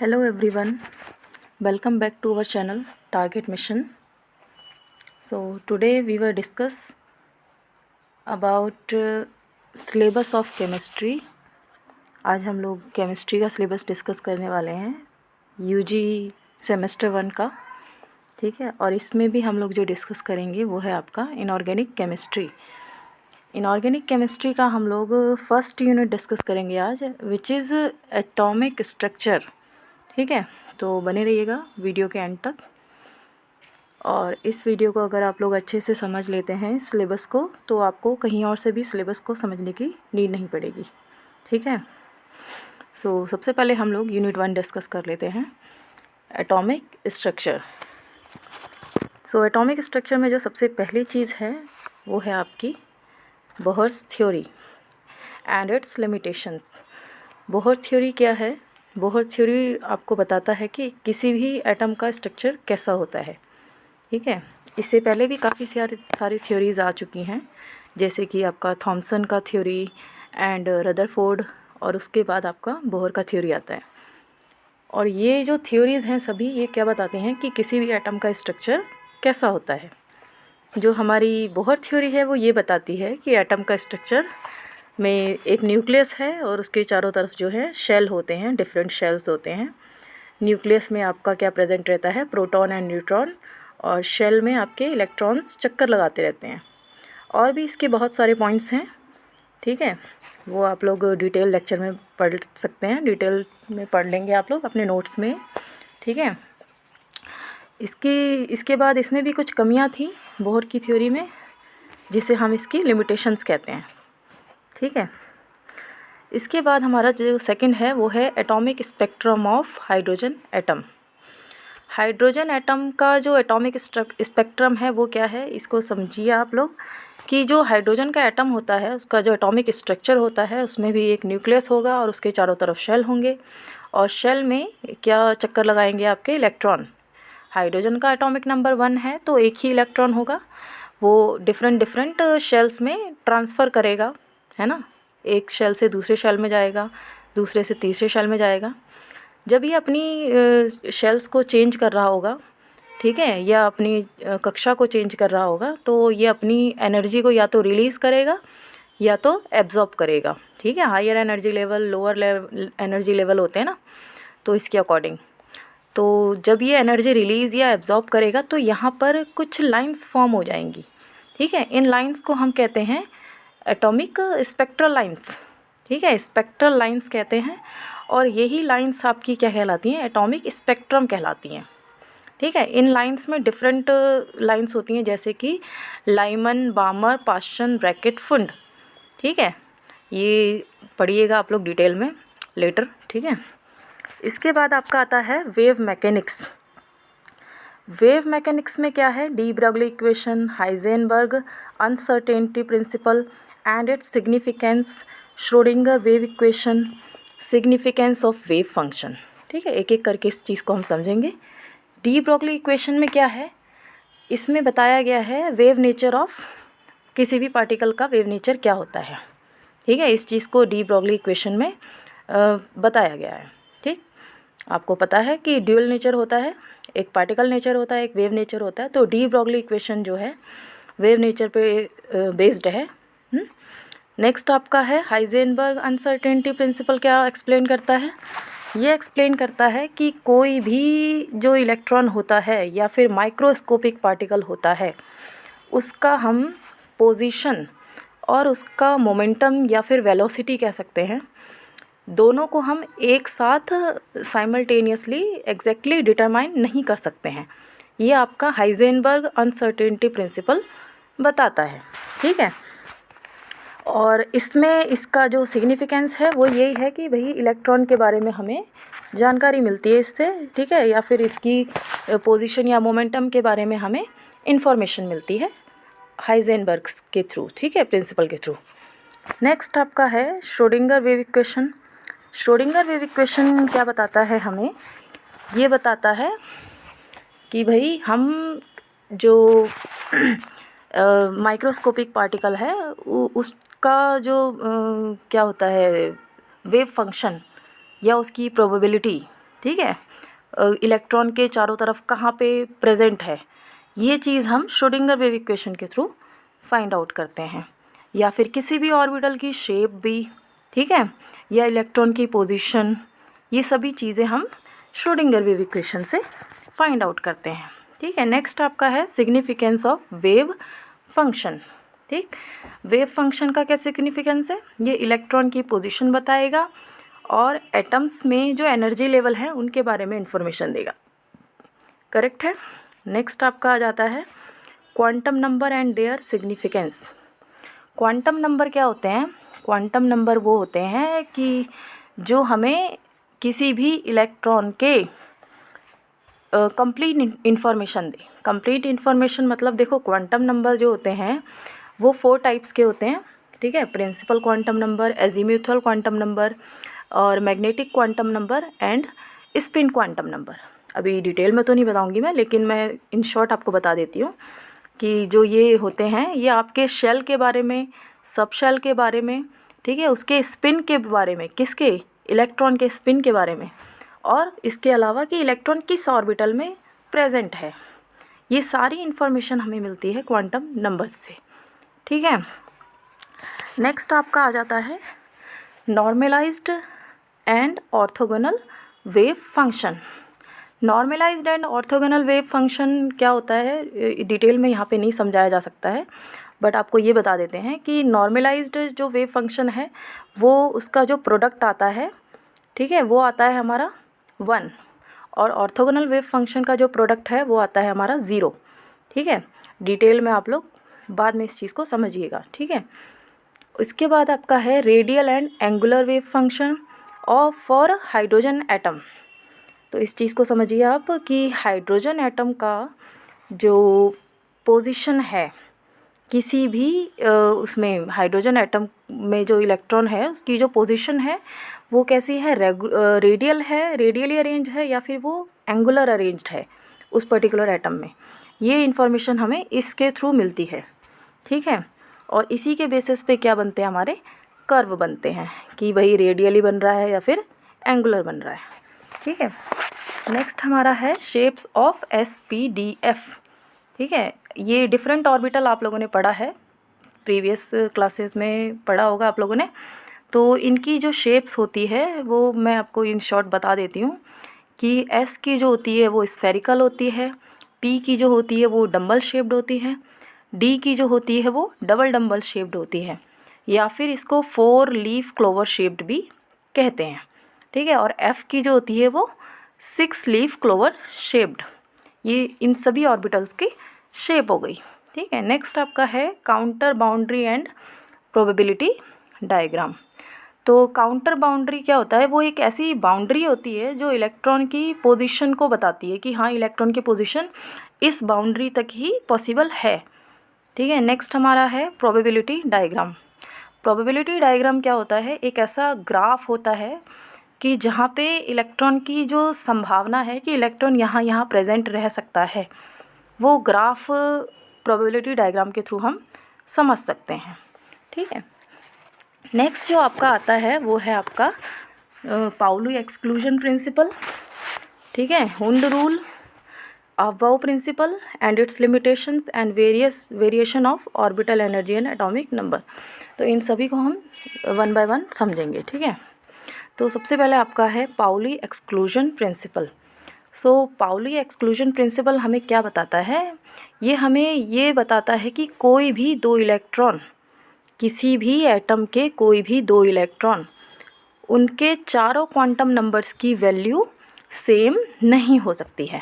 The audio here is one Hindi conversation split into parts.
Hello everyone, welcome back to our channel Target Mission. So today we will discuss about syllabus of chemistry. आज हम लोग केमिस्ट्री का सिलेबस डिस्कस करने वाले हैं यूजी सेमेस्टर 1 का, ठीक है। और इसमें भी हम लोग जो डिस्कस करेंगे वो है आपका इनऑर्गेनिक केमिस्ट्री। इनऑर्गेनिक केमिस्ट्री का हम लोग फर्स्ट यूनिट डिस्कस करेंगे आज, विच इज़ एटॉमिक स्ट्रक्चर, ठीक है। तो बने रहिएगा वीडियो के एंड तक। और इस वीडियो को अगर आप लोग अच्छे से समझ लेते हैं सिलेबस को, तो आपको कहीं और से भी सिलेबस को समझने की नीड नहीं पड़ेगी, ठीक है। सो सबसे पहले हम लोग यूनिट 1 डिस्कस कर लेते हैं, atomic structure. So atomic structure में जो सबसे पहली चीज़ है वो है आपकी Bohr's theory and its limitations. Bohr theory क्या है? बोहर थ्योरी आपको बताता है कि किसी भी एटम का स्ट्रक्चर कैसा होता है, ठीक है। इससे पहले भी काफ़ी सारी थ्योरीज़ आ चुकी हैं, जैसे कि आपका थॉमसन का थ्योरी एंड रदरफोर्ड, और उसके बाद आपका बोहर का थ्योरी आता है। और ये जो थ्योरीज़ हैं सभी ये क्या बताते हैं कि किसी भी एटम का स्ट्रक्चर कैसा होता है। जो हमारी बोहर थ्योरी है वो ये बताती है कि एटम का स्ट्रक्चर में एक न्यूक्लियस है और उसके चारों तरफ जो है शेल होते हैं, डिफरेंट शेल्स होते हैं। न्यूक्लियस में आपका क्या प्रेजेंट रहता है? प्रोटॉन एंड न्यूट्रॉन, और शेल में आपके इलेक्ट्रॉन्स चक्कर लगाते रहते हैं। और भी इसके बहुत सारे पॉइंट्स हैं, ठीक है। वो आप लोग डिटेल लेक्चर में पढ़ सकते हैं, डिटेल में पढ़ लेंगे आप लोग अपने नोट्स में, ठीक है। इसके बाद इसमें भी कुछ कमियां थी बोहर की थ्योरी में, जिसे हम इसकी लिमिटेशंस कहते हैं, ठीक है। इसके बाद हमारा जो सेकंड है वो है atomic spectrum of hydrogen atom. Hydrogen atom का जो एटॉमिक स्पेक्ट्रम है वो क्या है, इसको समझिए आप लोग कि जो हाइड्रोजन का एटम होता है उसका जो एटॉमिक स्ट्रक्चर होता है उसमें भी एक न्यूक्लियस होगा और उसके चारों तरफ शेल होंगे, और शेल में क्या चक्कर लगाएंगे आपके? इलेक्ट्रॉन। हाइड्रोजन का एटॉमिक नंबर 1 है तो एक ही इलेक्ट्रॉन होगा, वो डिफरेंट शेल्स में ट्रांसफ़र करेगा, है ना। एक शेल से दूसरे शेल में जाएगा, दूसरे से तीसरे शेल में जाएगा। जब ये अपनी शेल्स को चेंज कर रहा होगा, ठीक है, या अपनी कक्षा को चेंज कर रहा होगा, तो ये अपनी एनर्जी को या तो रिलीज़ करेगा या तो एब्जॉर्ब करेगा, ठीक है। Higher energy level, lower energy level होते हैं ना, तो इसके अकॉर्डिंग तो जब ये एनर्जी रिलीज़ या एब्जॉर्ब करेगा तो यहाँ पर कुछ लाइंस फॉर्म हो जाएंगी, ठीक है। इन लाइंस को हम कहते हैं एटॉमिक स्पेक्ट्रल लाइंस, ठीक है, स्पेक्ट्रल लाइंस कहते हैं। और यही लाइंस आपकी क्या कहलाती हैं? एटॉमिक स्पेक्ट्रम कहलाती हैं, ठीक है। इन लाइंस में डिफरेंट लाइंस होती हैं, जैसे कि लाइमन, बामर, पाशन, ब्रैकेट, फुंड, ठीक है। ये पढ़िएगा आप लोग डिटेल में लेटर, ठीक है। इसके बाद आपका आता है वेव मैकेनिक्स। वेव मैकेनिक्स में क्या है? De Broglie equation, Heisenberg uncertainty principle and its significance, Schrodinger wave equation, significance of wave function, ठीक है। एक एक करके इस चीज़ को हम समझेंगे। डी ब्रॉगली इक्वेशन में क्या है? इसमें बताया गया है वेव नेचर ऑफ किसी भी पार्टिकल का वेव नेचर क्या होता है, ठीक है। इस चीज़ को डी ब्रॉगली इक्वेशन में बताया गया है, ठीक। आपको पता है कि ड्यूअल नेचर होता है, एक पार्टिकल नेचर होता है, एक वेव नेचर होता है। तो डी ब्रॉगली इक्वेशन जो है वेव नेचर पे बेस्ड है। नेक्स्ट आपका है हाइजेनबर्ग अनसर्टेनिटी प्रिंसिपल। क्या एक्सप्लेन करता है? ये एक्सप्लेन करता है कि कोई भी जो इलेक्ट्रॉन होता है या फिर माइक्रोस्कोपिक पार्टिकल होता है, उसका हम पोजीशन और उसका मोमेंटम या फिर वेलोसिटी कह सकते हैं, दोनों को हम एक साथ साइमल्टेनियसली एग्जैक्टली डिटरमाइन नहीं कर सकते हैं। ये आपका हाइजेनबर्ग अनसर्टेनिटी प्रिंसिपल बताता है, ठीक है। और इसमें इसका जो सिग्निफिकेंस है वो यही है कि भाई इलेक्ट्रॉन के बारे में हमें जानकारी मिलती है इससे, ठीक है, या फिर इसकी पोजीशन या मोमेंटम के बारे में हमें इंफॉर्मेशन मिलती है हाइजेनबर्ग के थ्रू, ठीक है, प्रिंसिपल के थ्रू। नेक्स्ट आपका है Schrodinger wave equation. Schrodinger wave equation क्या बताता है हमें? ये बताता है कि भाई हम जो माइक्रोस्कोपिक पार्टिकल है उसका जो क्या होता है वेव फंक्शन या उसकी प्रोबेबिलिटी, ठीक है, इलेक्ट्रॉन के चारों तरफ कहाँ पे प्रेजेंट है, ये चीज़ हम श्रोडिंगर वेव इक्वेशन के थ्रू फाइंड आउट करते हैं। या फिर किसी भी ऑर्बिटल की शेप भी, ठीक है, या इलेक्ट्रॉन की पोजीशन, ये सभी चीज़ें हम श्रोडिंगर वेव इक्वेशन से फाइंड आउट करते हैं। ठीक है, नेक्स्ट आपका है सिग्निफिकेंस ऑफ वेव फंक्शन। ठीक, वेव फंक्शन का क्या सिग्निफिकेंस है, ये इलेक्ट्रॉन की पोजीशन बताएगा और एटम्स में जो एनर्जी लेवल है उनके बारे में इंफॉर्मेशन देगा। करेक्ट है। नेक्स्ट आपका आ जाता है quantum number and their significance. Quantum number क्या होते हैं, क्वांटम नंबर वो होते हैं कि जो हमें किसी भी इलेक्ट्रॉन के कंप्लीट इन्फॉर्मेशन दे। कंप्लीट इन्फॉर्मेशन मतलब देखो, क्वांटम नंबर जो होते हैं वो 4 टाइप्स के होते हैं। ठीक है, principal quantum number, azimuthal quantum number और magnetic quantum number and spin quantum number. अभी डिटेल में तो नहीं बताऊंगी मैं, लेकिन मैं इन शॉर्ट आपको बता देती हूँ कि जो ये होते हैं ये आपके शेल के बारे में, सब शेल के बारे में, ठीक है, उसके स्पिन के बारे में, किसके, इलेक्ट्रॉन के स्पिन के बारे में, और इसके अलावा कि इलेक्ट्रॉन किस ऑर्बिटल में प्रेजेंट है, ये सारी इन्फॉर्मेशन हमें मिलती है क्वांटम नंबर्स से। ठीक है, नेक्स्ट आपका आ जाता है normalised and orthogonal wave function. Normalised and orthogonal wave function क्या होता है, डिटेल में यहाँ पे नहीं समझाया जा सकता है, बट आपको ये बता देते हैं कि नॉर्मलाइज्ड जो वेव फंक्शन है वो उसका जो प्रोडक्ट आता है, ठीक है, वो आता है हमारा 1, और ऑर्थोगोनल वेव फंक्शन का जो प्रोडक्ट है वो आता है हमारा 0। ठीक है, डिटेल में आप लोग बाद में इस चीज़ को समझिएगा। ठीक है, इसके बाद आपका है radial and angular wave function और फॉर हाइड्रोजन एटम। तो इस चीज़ को समझिए आप कि हाइड्रोजन एटम का जो पोजीशन है किसी भी उसमें, हाइड्रोजन एटम में जो इलेक्ट्रॉन है उसकी जो पोजीशन है वो कैसी है, रेडियल है, रेडियली अरेंज है, या फिर वो एंगुलर अरेंज्ड है उस पर्टिकुलर एटम में, ये इन्फॉर्मेशन हमें इसके थ्रू मिलती है। ठीक है, और इसी के बेसिस पे क्या बनते हैं, हमारे कर्व बनते हैं कि भाई रेडियली बन रहा है या फिर एंगुलर बन रहा है। ठीक है, नेक्स्ट हमारा है शेप्स ऑफ SPDF। ठीक है, ये डिफरेंट ऑर्बिटल आप लोगों ने पढ़ा है, प्रीवियस क्लासेस में पढ़ा होगा आप लोगों ने, तो इनकी जो शेप्स होती है वो मैं आपको इन शॉर्ट बता देती हूँ कि S की जो होती है वो स्फेरिकल होती है, P की जो होती है वो डम्बल शेप्ड होती है, D की जो होती है वो डबल डम्बल शेप्ड होती है, या फिर इसको 4 लीफ क्लोवर शेप्ड भी कहते हैं। ठीक है, और F की जो होती है वो 6 लीफ क्लोवर शेप्ड। ये इन सभी ऑर्बिटल्स की शेप हो गई। ठीक है, नेक्स्ट आपका है counter boundary and probability diagram. तो काउंटर बाउंड्री क्या होता है, वो एक ऐसी बाउंड्री होती है जो इलेक्ट्रॉन की पोजीशन को बताती है कि हाँ, इलेक्ट्रॉन की पोजीशन इस बाउंड्री तक ही पॉसिबल है। ठीक है, नेक्स्ट हमारा है प्रोबेबिलिटी डायग्राम। प्रोबेबिलिटी डायग्राम क्या होता है, एक ऐसा ग्राफ होता है कि जहाँ पे इलेक्ट्रॉन की जो संभावना है कि इलेक्ट्रॉन यहाँ प्रेजेंट रह सकता है, वो ग्राफ प्रोबेबिलिटी डायग्राम के थ्रू हम समझ सकते हैं। ठीक है, नेक्स्ट जो आपका आता है वो है आपका पाउली एक्सक्लूजन प्रिंसिपल। ठीक है, Hund rule, Aufbau principle and its limitations and variation of orbital energy and atomic number. तो इन सभी को हम 1 बाय 1 समझेंगे। ठीक है, तो सबसे पहले आपका है पाउली एक्सक्लूजन प्रिंसिपल। सो पाउली एक्सक्लूजन प्रिंसिपल हमें क्या बताता है, ये हमें ये बताता है कि कोई भी 2 इलेक्ट्रॉन, किसी भी एटम के कोई भी 2 इलेक्ट्रॉन, उनके चारों क्वांटम नंबर्स की वैल्यू सेम नहीं हो सकती है।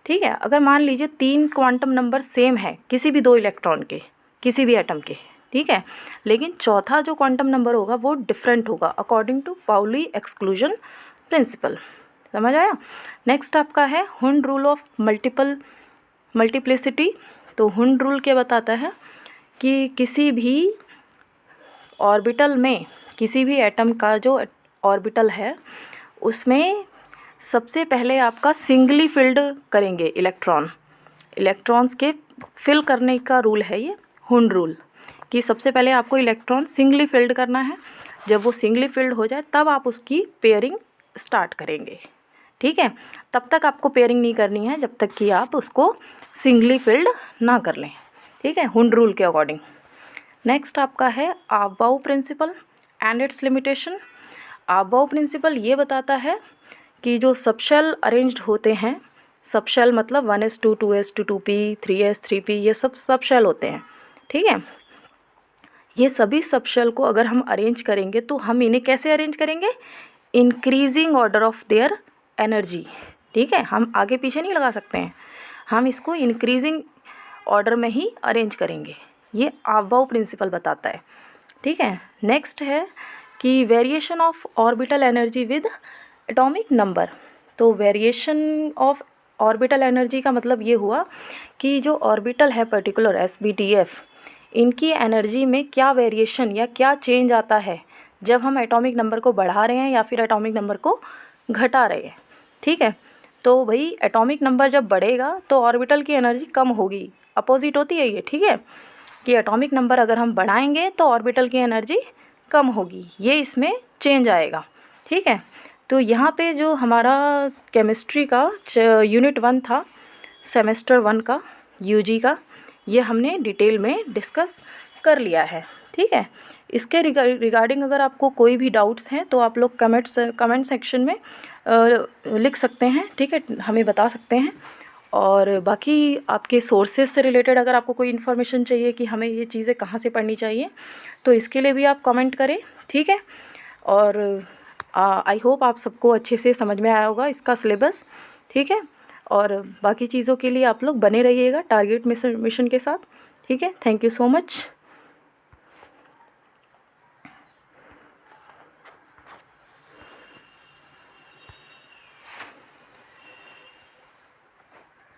ठीक है, अगर मान लीजिए 3 क्वांटम नंबर सेम है किसी भी 2 इलेक्ट्रॉन के, किसी भी एटम के, ठीक है, लेकिन चौथा जो क्वांटम नंबर होगा वो डिफरेंट होगा according to Pauli exclusion principle. समझ आया। नेक्स्ट आपका है हुंड रूल ऑफ मल्टीप्लिसिटी। तो हुंड रूल क्या बताता है कि किसी भी ऑर्बिटल में, किसी भी एटम का जो ऑर्बिटल है उसमें सबसे पहले आपका सिंगली फिल्ड करेंगे इलेक्ट्रॉन्स के फिल करने का रूल है ये हुंड रूल, कि सबसे पहले आपको इलेक्ट्रॉन सिंगली फिल्ड करना है। जब वो सिंगली फिल्ड हो जाए तब आप उसकी पेयरिंग स्टार्ट करेंगे। ठीक है। तब तक आपको पेयरिंग नहीं करनी है जब तक कि आप उसको सिंगली फिल्ड ना कर लें, ठीक है, हुंड रूल के अकॉर्डिंग। नेक्स्ट आपका है Aufbau principle and its limitation. Aufbau principle ये बताता है कि जो सबशेल अरेंज्ड होते हैं, सबशेल मतलब 1s2 2s2 2p 3s 3p, ये सब सबशेल होते हैं, ठीक है। ये सभी सबशेल को अगर हम अरेंज करेंगे तो हम इन्हें कैसे अरेंज करेंगे, increasing order of their energy, ठीक है। हम आगे पीछे नहीं लगा सकते हैं, हम इसको इंक्रीजिंग ऑर्डर में ही अरेंज करेंगे, ये अबाउ प्रिंसिपल बताता है, ठीक है। नेक्स्ट है कि variation of orbital energy with atomic number. तो वेरिएशन ऑफ ऑर्बिटल एनर्जी का मतलब ये हुआ कि जो ऑर्बिटल है पर्टिकुलर SBTF, इनकी एनर्जी में क्या वेरिएशन या क्या चेंज आता है जब हम एटॉमिक नंबर को बढ़ा रहे हैं या फिर एटॉमिक नंबर को घटा रहे हैं, ठीक है। तो भाई एटॉमिक नंबर जब बढ़ेगा तो ऑर्बिटल की एनर्जी कम होगी, अपोजिट होती है ये, ठीक है, कि एटॉमिक नंबर अगर हम बढ़ाएंगे तो ऑर्बिटल की एनर्जी कम होगी, ये इसमें चेंज आएगा, ठीक है। तो यहाँ पे जो हमारा केमिस्ट्री का यूनिट 1 था, सेमेस्टर 1 का UG का, ये हमने डिटेल में डिस्कस कर लिया है, ठीक है। इसके रिगार्डिंग अगर आपको कोई भी डाउट्स हैं तो आप लोग कमेंट सेक्शन में लिख सकते हैं, ठीक है, हमें बता सकते हैं। और बाकी आपके सोर्सेज से रिलेटेड अगर आपको कोई इन्फॉर्मेशन चाहिए कि हमें ये चीज़ें कहाँ से पढ़नी चाहिए तो इसके लिए भी आप कमेंट करें, ठीक है। और आई होप आप सबको अच्छे से समझ में आया होगा इसका सिलेबस, ठीक है। और बाकी चीज़ों के लिए आप लोग बने रहिएगा टारगेट मिशन के साथ, ठीक है। Thank you so much.